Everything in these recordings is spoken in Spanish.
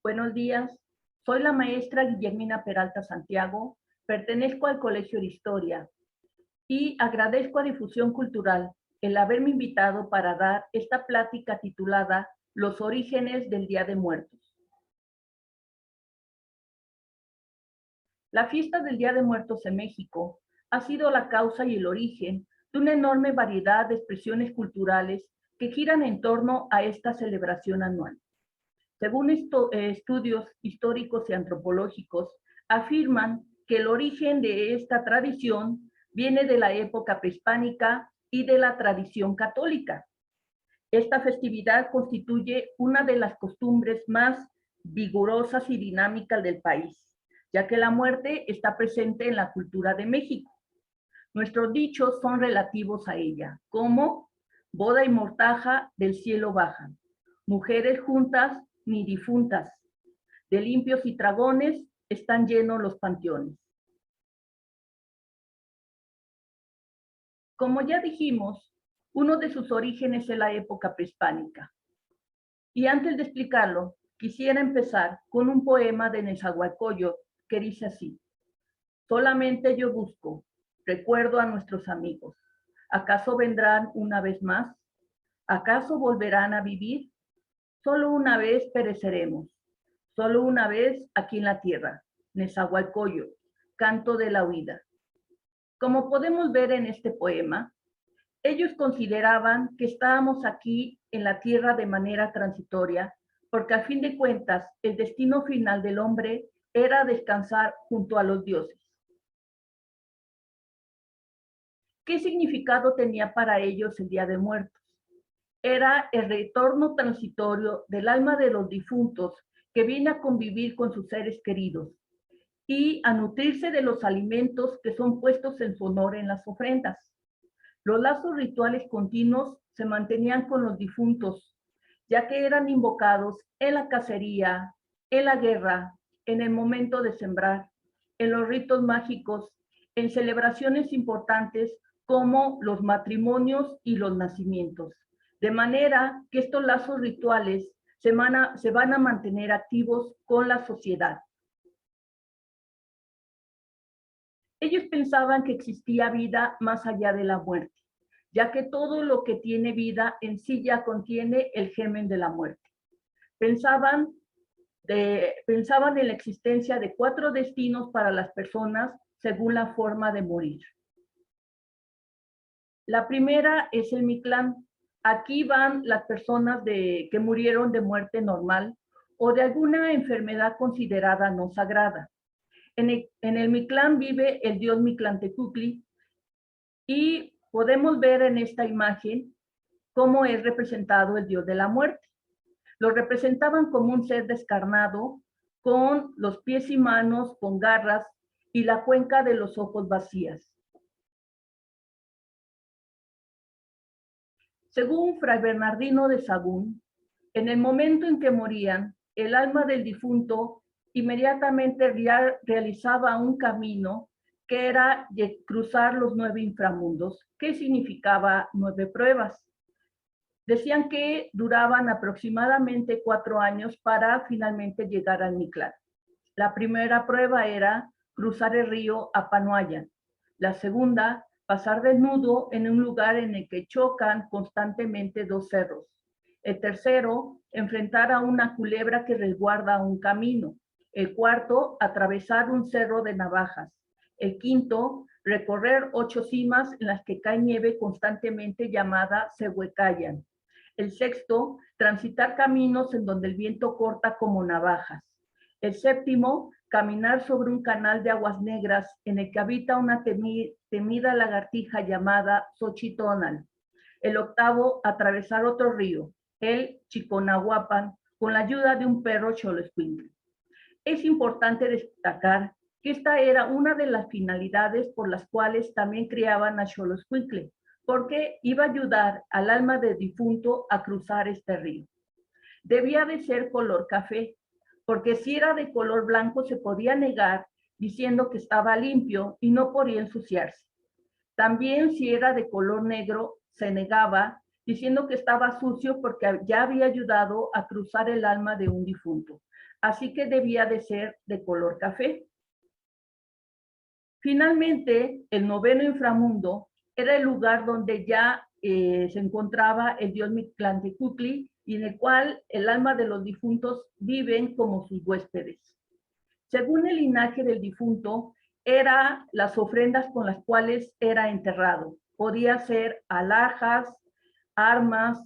Buenos días, soy la maestra Guillermina Peralta Santiago, pertenezco al Colegio de Historia y agradezco a Difusión Cultural el haberme invitado para dar esta plática titulada Los orígenes del Día de Muertos. La fiesta del Día de Muertos en México ha sido la causa y el origen de una enorme variedad de expresiones culturales que giran en torno a esta celebración anual. Según estudios históricos y antropológicos, afirman que el origen de esta tradición viene de la época prehispánica y de la tradición católica. Esta festividad constituye una de las costumbres más vigorosas y dinámicas del país, ya que la muerte está presente en la cultura de México. Nuestros dichos son relativos a ella, como boda y mortaja del cielo bajan, mujeres juntas ni difuntas, de limpios y dragones están llenos los panteones. Como ya dijimos, uno de sus orígenes es la época prehispánica. Y antes de explicarlo, quisiera empezar con un poema de Nezahualcóyotl que dice así: solamente yo busco, recuerdo a nuestros amigos. ¿Acaso vendrán una vez más? ¿Acaso volverán a vivir? Solo una vez pereceremos, solo una vez aquí en la tierra. Nezahualcóyotl, canto de la huida. Como podemos ver en este poema, ellos consideraban que estábamos aquí en la tierra de manera transitoria, porque a fin de cuentas el destino final del hombre era descansar junto a los dioses. ¿Qué significado tenía para ellos el Día de Muertos? Era el retorno transitorio del alma de los difuntos que viene a convivir con sus seres queridos y a nutrirse de los alimentos que son puestos en su honor en las ofrendas. Los lazos rituales continuos se mantenían con los difuntos, ya que eran invocados en la cacería, en la guerra, en el momento de sembrar, en los ritos mágicos, en celebraciones importantes como los matrimonios y los nacimientos. De manera que estos lazos rituales se van a mantener activos con la sociedad. Ellos pensaban que existía vida más allá de la muerte, ya que todo lo que tiene vida en sí ya contiene el germen de la muerte. Pensaban en la existencia de 4 destinos para las personas según la forma de morir. La primera es el Mictlán. Aquí van las personas que murieron de muerte normal o de alguna enfermedad considerada no sagrada. En el Mictlán vive el dios Mictlantecuhtli y podemos ver en esta imagen cómo es representado el dios de la muerte. Lo representaban como un ser descarnado, con los pies y manos con garras y la cuenca de los ojos vacías. Según Fray Bernardino de Sahagún, en el momento en que morían, el alma del difunto inmediatamente realizaba un camino que era cruzar los 9 inframundos, que significaba 9 pruebas. Decían que duraban aproximadamente 4 años para finalmente llegar al Mictlán. La primera prueba era cruzar el río Apanoayan. La segunda, pasar desnudo en un lugar en el que chocan constantemente 2 cerros. El tercero, enfrentar a una culebra que resguarda un camino. El cuarto, atravesar un cerro de navajas. El quinto, recorrer 8 cimas en las que cae nieve constantemente llamada Sehuecayan. El sexto, transitar caminos en donde el viento corta como navajas. El séptimo, caminar sobre un canal de aguas negras en el que habita una temida lagartija llamada Xochitonal. El octavo, atravesar otro río, el Chiconahuapan, con la ayuda de un perro Xoloitzcuintle. Es importante destacar que esta era una de las finalidades por las cuales también criaban a Xoloitzcuintle, porque iba a ayudar al alma del difunto a cruzar este río. Debía de ser color café, porque si era de color blanco se podía negar diciendo que estaba limpio y no podía ensuciarse. También si era de color negro se negaba diciendo que estaba sucio porque ya había ayudado a cruzar el alma de un difunto. así que debía de ser de color café. Finalmente, el noveno inframundo era el lugar donde ya se encontraba el dios Mictlantecutli, y en el cual el alma de los difuntos viven como sus huéspedes. Según el linaje del difunto, eran las ofrendas con las cuales era enterrado. Podía ser alhajas, armas,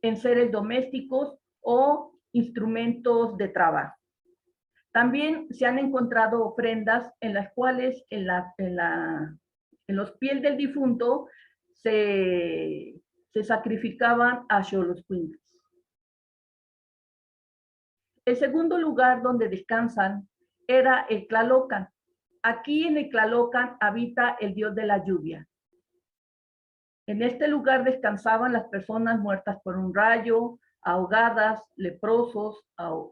enseres domésticos o instrumentos de trabajo. También se han encontrado ofrendas en las cuales en los pies del difunto se sacrificaban a Xoloscuincles. El segundo lugar donde descansan era el Tlalocan. Aquí en el Tlalocan habita el dios de la lluvia. En este lugar descansaban las personas muertas por un rayo, ahogadas, leprosos,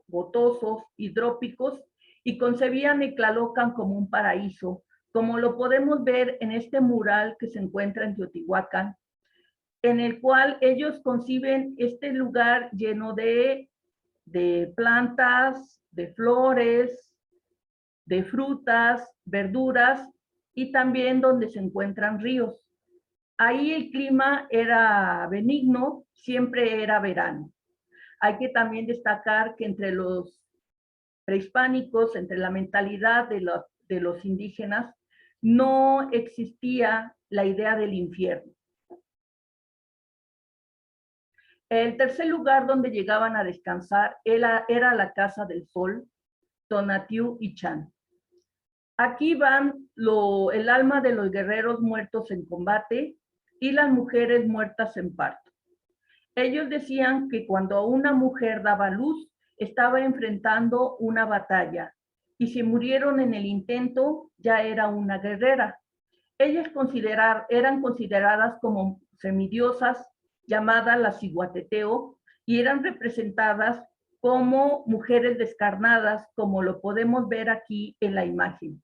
gotosos, hidrópicos, y concebían el Tlalocan como un paraíso, como lo podemos ver en este mural que se encuentra en Teotihuacán, en el cual ellos conciben este lugar lleno de plantas, de flores, de frutas, verduras, y también donde se encuentran ríos. Ahí el clima era benigno, siempre era verano. Hay que también destacar que entre los prehispánicos, entre la mentalidad de los indígenas, no existía la idea del infierno. El tercer lugar donde llegaban a descansar era la Casa del Sol, Tonatiuh y Chan. Aquí van el alma de los guerreros muertos en combate y las mujeres muertas en parto. Ellos decían que cuando una mujer daba luz, estaba enfrentando una batalla, y si murieron en el intento, ya era una guerrera. Ellas eran consideradas como semidiosas, llamadas las Ciguateteo, y eran representadas como mujeres descarnadas, como lo podemos ver aquí en la imagen.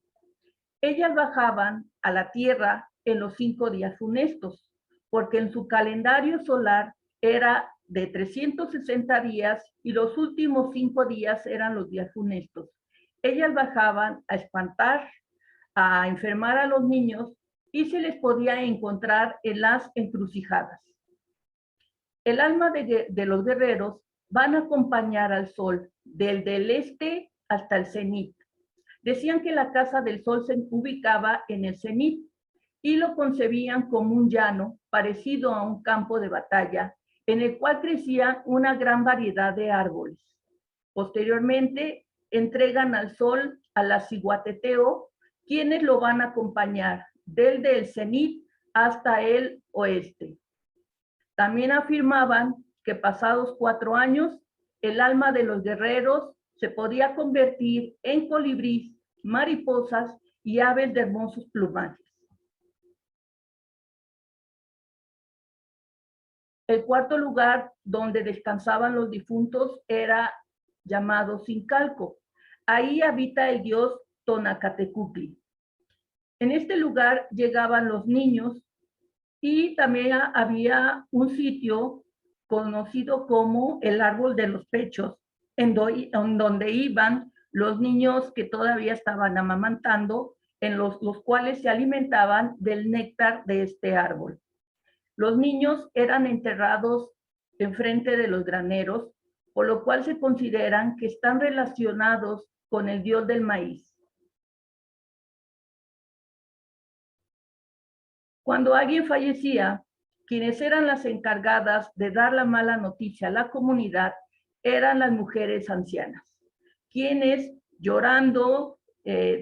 Ellas bajaban a la tierra en los 5 días funestos, porque en su calendario solar era de 360 días y los últimos 5 días eran los días funestos. Ellas bajaban a espantar, a enfermar a los niños, y se les podía encontrar en las encrucijadas. El alma de los guerreros van a acompañar al sol desde el este hasta el cenit. Decían que la Casa del Sol se ubicaba en el cenit y lo concebían como un llano parecido a un campo de batalla en el cual crecía una gran variedad de árboles. Posteriormente, entregan al sol a la Ciguateteo, quienes lo van a acompañar desde el cenit hasta el oeste. También afirmaban que pasados 4 años, el alma de los guerreros se podía convertir en colibríes, mariposas y aves de hermosos plumajes. El cuarto lugar donde descansaban los difuntos era llamado Sincalco. Ahí habita el dios Tonacatecutli. En este lugar llegaban los niños, y también había un sitio conocido como el árbol de los pechos, en donde iban los niños que todavía estaban amamantando, en los cuales se alimentaban del néctar de este árbol. Los niños eran enterrados enfrente de los graneros, por lo cual se consideran que están relacionados con el dios del maíz. Cuando alguien fallecía, quienes eran las encargadas de dar la mala noticia a la comunidad eran las mujeres ancianas, quienes llorando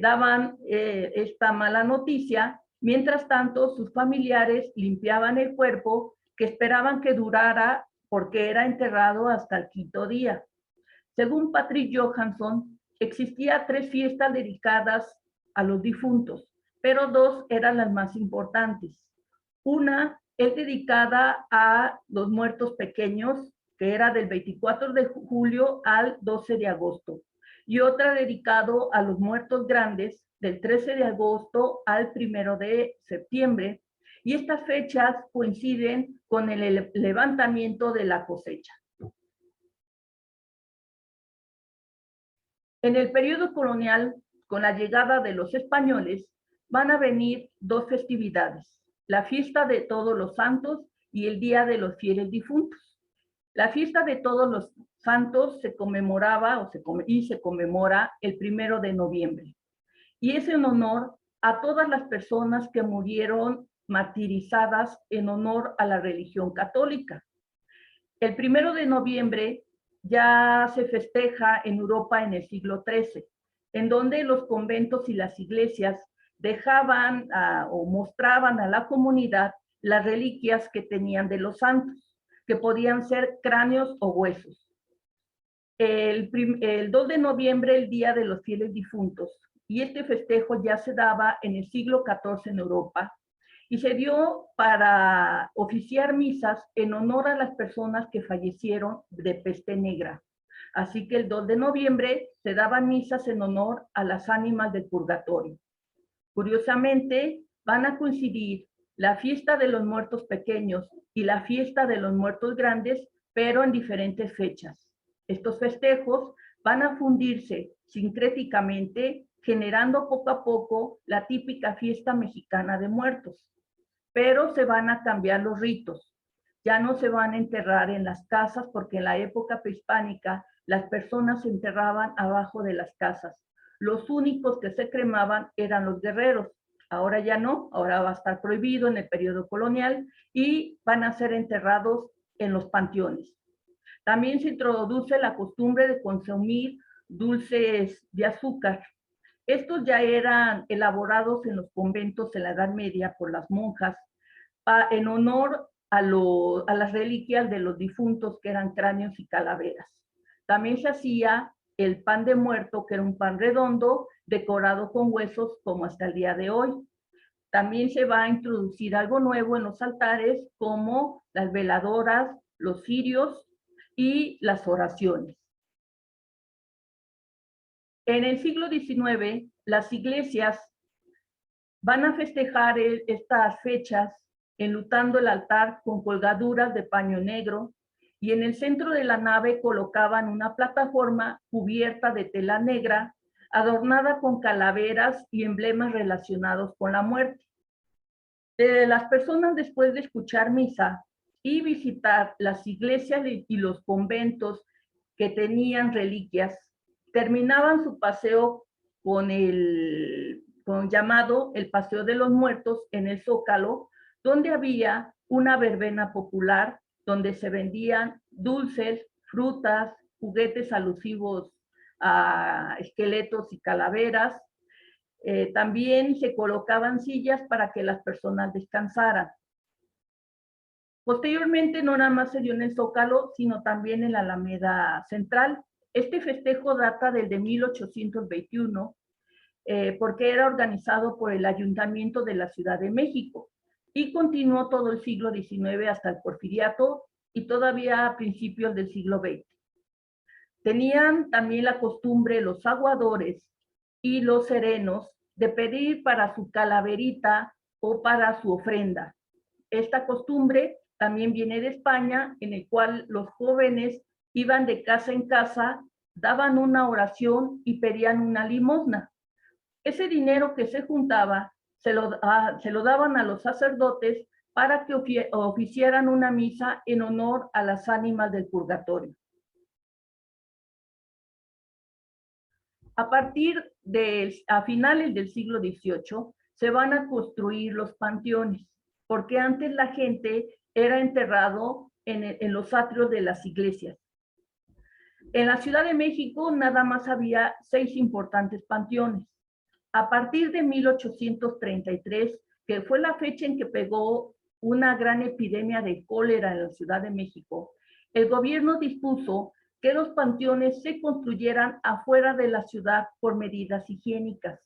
daban esta mala noticia. Mientras tanto, sus familiares limpiaban el cuerpo, que esperaban que durara porque era enterrado hasta el 5.º día. Según Patrick Johansson, existía 3 fiestas dedicadas a los difuntos, pero 2 eran las más importantes. Una es dedicada a los muertos pequeños, que era del 24 de julio al 12 de agosto, y otra dedicado a los muertos grandes, del 13 de agosto al 1 de septiembre, y estas fechas coinciden con el levantamiento de la cosecha. En el periodo colonial, con la llegada de los españoles, van a venir dos festividades, la fiesta de Todos los Santos y el Día de los Fieles Difuntos. La fiesta de Todos los Santos se conmemoraba y se conmemora el 1 de noviembre. Y es en honor a todas las personas que murieron martirizadas en honor a la religión católica. El 1 de noviembre ya se festeja en Europa en el siglo XIII, en donde los conventos y las iglesias dejaban o mostraban a la comunidad las reliquias que tenían de los santos, que podían ser cráneos o huesos. El 2 de noviembre, el Día de los Fieles Difuntos, y este festejo ya se daba en el siglo XIV en Europa, y se dio para oficiar misas en honor a las personas que fallecieron de peste negra. Así que el 2 de noviembre se daban misas en honor a las ánimas del purgatorio. Curiosamente, van a coincidir la fiesta de los muertos pequeños y la fiesta de los muertos grandes, pero en diferentes fechas. Estos festejos van a fundirse sincréticamente, generando poco a poco la típica fiesta mexicana de muertos. Pero se van a cambiar los ritos. Ya no se van a enterrar en las casas, porque en la época prehispánica las personas se enterraban abajo de las casas. Los únicos que se cremaban eran los guerreros. Ahora ya no, ahora va a estar prohibido en el periodo colonial y van a ser enterrados en los panteones. También se introduce la costumbre de consumir dulces de azúcar. Estos ya eran elaborados en los conventos en la Edad Media por las monjas en honor a las reliquias de los difuntos, que eran cráneos y calaveras. También se hacía el pan de muerto, que era un pan redondo decorado con huesos, como hasta el día de hoy. También se va a introducir algo nuevo en los altares, como las veladoras, los cirios y las oraciones. En el siglo XIX, las iglesias van a festejar estas fechas enlutando el altar con colgaduras de paño negro, y en el centro de la nave colocaban una plataforma cubierta de tela negra, adornada con calaveras y emblemas relacionados con la muerte. Las personas, después de escuchar misa y visitar las iglesias y los conventos que tenían reliquias, terminaban su paseo con llamado el Paseo de los Muertos en el Zócalo, donde había una verbena popular donde se vendían dulces, frutas, juguetes alusivos a esqueletos y calaveras. También se colocaban sillas para que las personas descansaran. Posteriormente, no nada más se dio en el Zócalo, sino también en la Alameda Central. Este festejo data del de 1821, porque era organizado por el Ayuntamiento de la Ciudad de México, y continuó todo el siglo XIX hasta el Porfiriato y todavía a principios del siglo XX. Tenían también la costumbre los aguadores y los serenos de pedir para su calaverita o para su ofrenda. Esta costumbre también viene de España, en el cual los jóvenes iban de casa en casa, daban una oración y pedían una limosna. Ese dinero que se juntaba se lo daban a los sacerdotes para que oficiaran una misa en honor a las ánimas del purgatorio. A finales del siglo XVIII se van a construir los panteones, porque antes la gente era enterrado en los atrios de las iglesias. En la Ciudad de México nada más había 6 importantes panteones. A partir de 1833, que fue la fecha en que pegó una gran epidemia de cólera en la Ciudad de México, el gobierno dispuso que los panteones se construyeran afuera de la ciudad por medidas higiénicas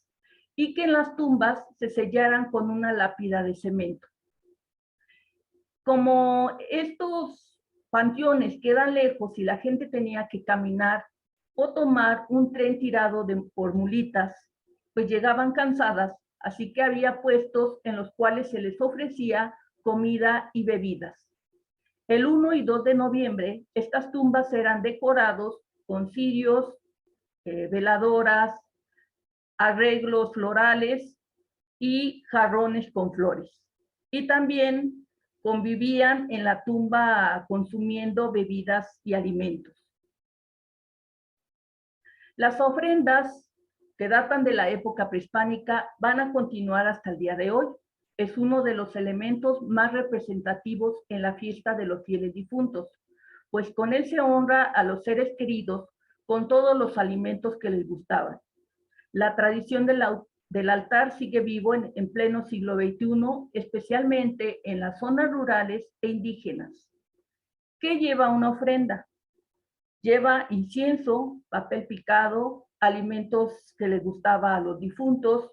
y que en las tumbas se sellaran con una lápida de cemento. Como estos panteones quedan lejos y la gente tenía que caminar o tomar un tren tirado por mulitas, pues llegaban cansadas, así que había puestos en los cuales se les ofrecía comida y bebidas. El 1 y 2 de noviembre, estas tumbas eran decorados con cirios, veladoras, arreglos florales y jarrones con flores. Y también convivían en la tumba consumiendo bebidas y alimentos. Las ofrendas que datan de la época prehispánica van a continuar hasta el día de hoy. Es uno de los elementos más representativos en la fiesta de los fieles difuntos, pues con él se honra a los seres queridos con todos los alimentos que les gustaban. La tradición del altar sigue vivo en pleno siglo XXI, especialmente en las zonas rurales e indígenas. ¿Qué lleva una ofrenda? Lleva incienso, papel picado, alimentos que les gustaba a los difuntos,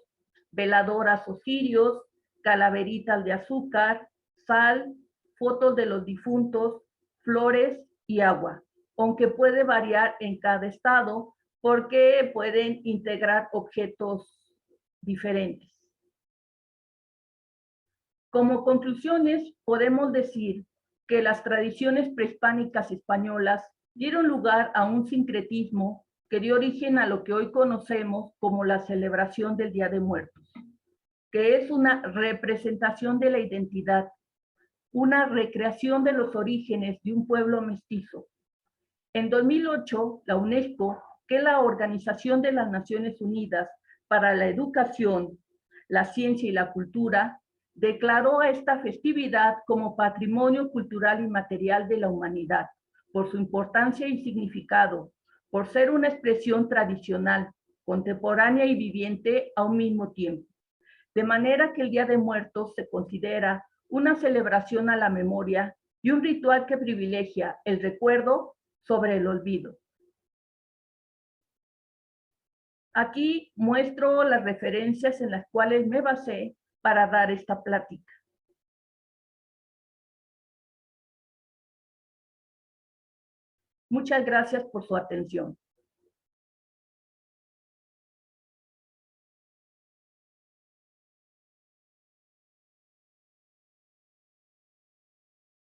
veladoras o cirios, calaveritas de azúcar, sal, fotos de los difuntos, flores y agua, aunque puede variar en cada estado porque pueden integrar objetos diferentes. Como conclusiones, podemos decir que las tradiciones prehispánicas españolas dieron lugar a un sincretismo que dio origen a lo que hoy conocemos como la celebración del Día de Muertos, que es una representación de la identidad, una recreación de los orígenes de un pueblo mestizo. En 2008, la UNESCO, que es la Organización de las Naciones Unidas para la Educación, la Ciencia y la Cultura, declaró a esta festividad como Patrimonio Cultural Inmaterial de la Humanidad, por su importancia y significado, por ser una expresión tradicional, contemporánea y viviente a un mismo tiempo. De manera que el Día de Muertos se considera una celebración a la memoria y un ritual que privilegia el recuerdo sobre el olvido. Aquí muestro las referencias en las cuales me basé para dar esta plática. Muchas gracias por su atención.